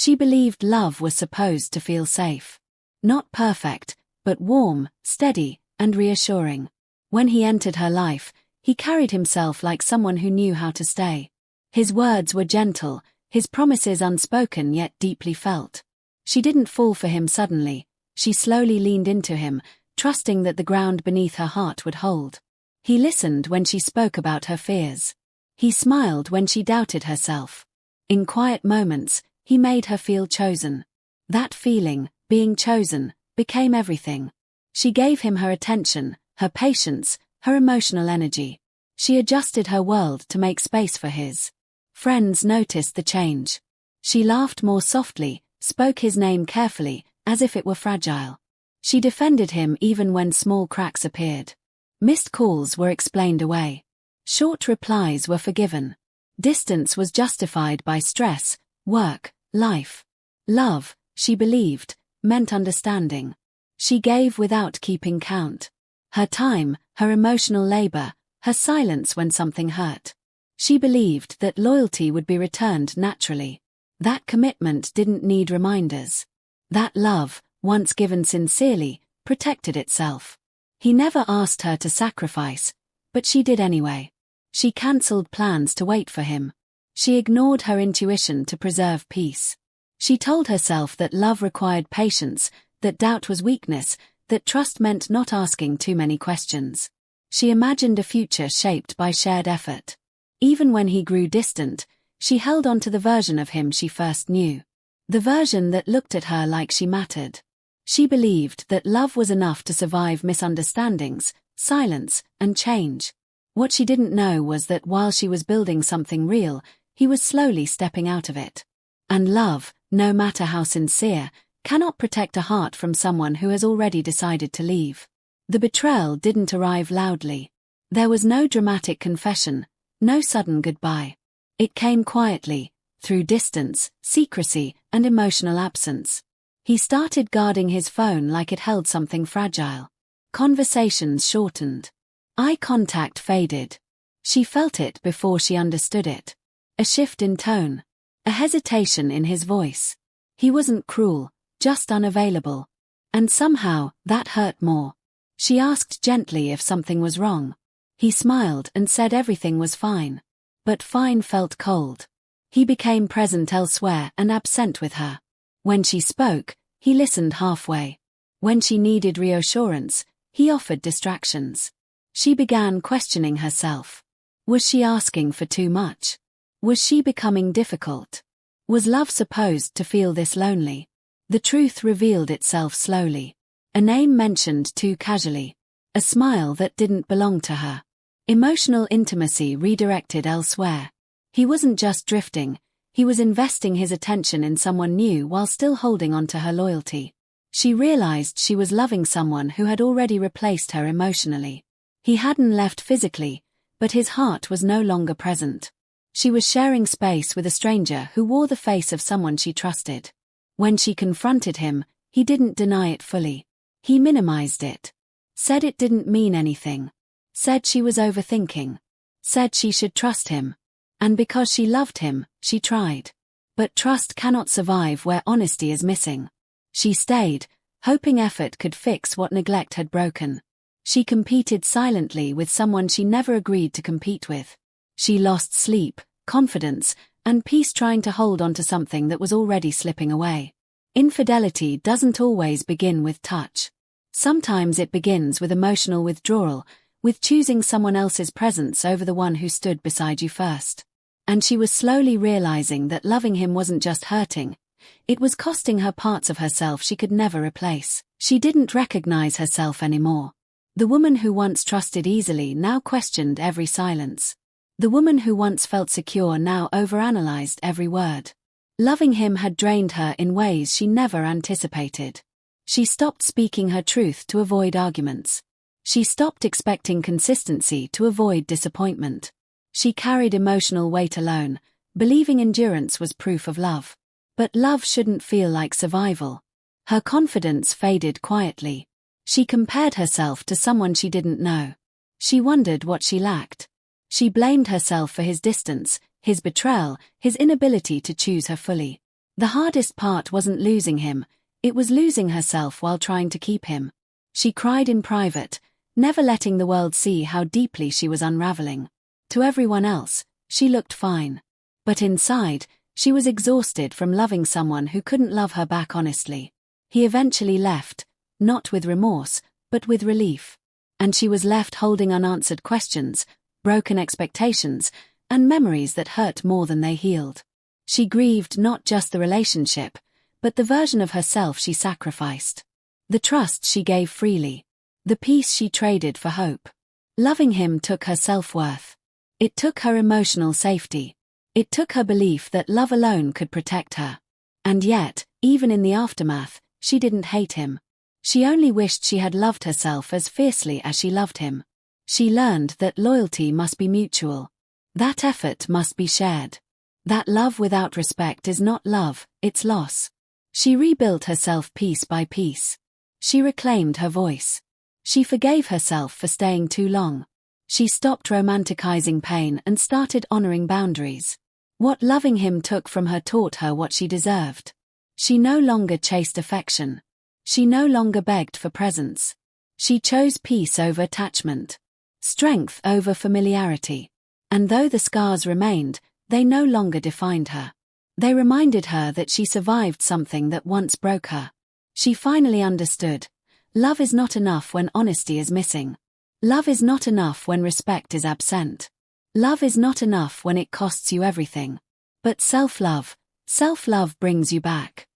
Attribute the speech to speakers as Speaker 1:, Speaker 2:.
Speaker 1: She believed love was supposed to feel safe. Not perfect, but warm, steady, and reassuring. When he entered her life, he carried himself like someone who knew how to stay. His words were gentle, his promises unspoken yet deeply felt. She didn't fall for him suddenly. She slowly leaned into him, trusting that the ground beneath her heart would hold. He listened when she spoke about her fears. He smiled when she doubted herself. In quiet moments, he made her feel chosen. That feeling, being chosen, became everything. She gave him her attention, her patience, her emotional energy. She adjusted her world to make space for his. Friends noticed the change. She laughed more softly, spoke his name carefully, as if it were fragile. She defended him even when small cracks appeared. Missed calls were explained away. Short replies were forgiven. Distance was justified by stress, work, life. Love, she believed, meant understanding. She gave without keeping count. Her time, her emotional labor, her silence when something hurt. She believed that loyalty would be returned naturally. That commitment didn't need reminders. That love, once given sincerely, protected itself. He never asked her to sacrifice, but she did anyway. She cancelled plans to wait for him. She ignored her intuition to preserve peace. She told herself that love required patience, that doubt was weakness, that trust meant not asking too many questions. She imagined a future shaped by shared effort. Even when he grew distant, she held on to the version of him she first knew. The version that looked at her like she mattered. She believed that love was enough to survive misunderstandings, silence, and change. What she didn't know was that while she was building something real, he was slowly stepping out of it. And love, no matter how sincere, cannot protect a heart from someone who has already decided to leave. The betrayal didn't arrive loudly. There was no dramatic confession, no sudden goodbye. It came quietly, through distance, secrecy, and emotional absence. He started guarding his phone like it held something fragile. Conversations shortened. Eye contact faded. She felt it before she understood it. A shift in tone. A hesitation in his voice. He wasn't cruel, just unavailable. And somehow, that hurt more. She asked gently if something was wrong. He smiled and said everything was fine. But fine felt cold. He became present elsewhere and absent with her. When she spoke, he listened halfway. When she needed reassurance, he offered distractions. She began questioning herself. Was she asking for too much? Was she becoming difficult? Was love supposed to feel this lonely? The truth revealed itself slowly. A name mentioned too casually. A smile that didn't belong to her. Emotional intimacy redirected elsewhere. He wasn't just drifting, he was investing his attention in someone new while still holding on to her loyalty. She realized she was loving someone who had already replaced her emotionally. He hadn't left physically, but his heart was no longer present. She was sharing space with a stranger who wore the face of someone she trusted. When she confronted him, he didn't deny it fully. He minimized it. Said it didn't mean anything. Said she was overthinking. Said she should trust him. And because she loved him, she tried. But trust cannot survive where honesty is missing. She stayed, hoping effort could fix what neglect had broken. She competed silently with someone she never agreed to compete with. She lost sleep, confidence, and peace trying to hold on to something that was already slipping away. Infidelity doesn't always begin with touch. Sometimes it begins with emotional withdrawal, with choosing someone else's presence over the one who stood beside you first. And she was slowly realizing that loving him wasn't just hurting, it was costing her parts of herself she could never replace. She didn't recognize herself anymore. The woman who once trusted easily now questioned every silence. The woman who once felt secure now overanalyzed every word. Loving him had drained her in ways she never anticipated. She stopped speaking her truth to avoid arguments. She stopped expecting consistency to avoid disappointment. She carried emotional weight alone, believing endurance was proof of love. But love shouldn't feel like survival. Her confidence faded quietly. She compared herself to someone she didn't know. She wondered what she lacked. She blamed herself for his distance, his betrayal, his inability to choose her fully. The hardest part wasn't losing him, it was losing herself while trying to keep him. She cried in private, never letting the world see how deeply she was unraveling. To everyone else, she looked fine. But inside, she was exhausted from loving someone who couldn't love her back honestly. He eventually left, not with remorse, but with relief. And she was left holding unanswered questions, broken expectations, and memories that hurt more than they healed. She grieved not just the relationship, but the version of herself she sacrificed. The trust she gave freely. The peace she traded for hope. Loving him took her self-worth. It took her emotional safety. It took her belief that love alone could protect her. And yet, even in the aftermath, she didn't hate him. She only wished she had loved herself as fiercely as she loved him. She learned that loyalty must be mutual. That effort must be shared. That love without respect is not love, it's loss. She rebuilt herself piece by piece. She reclaimed her voice. She forgave herself for staying too long. She stopped romanticizing pain and started honoring boundaries. What loving him took from her taught her what she deserved. She no longer chased affection. She no longer begged for presence. She chose peace over attachment. Strength over familiarity. And though the scars remained, they no longer defined her. They reminded her that she survived something that once broke her. She finally understood. Love is not enough when honesty is missing. Love is not enough when respect is absent. Love is not enough when it costs you everything. But self-love brings you back.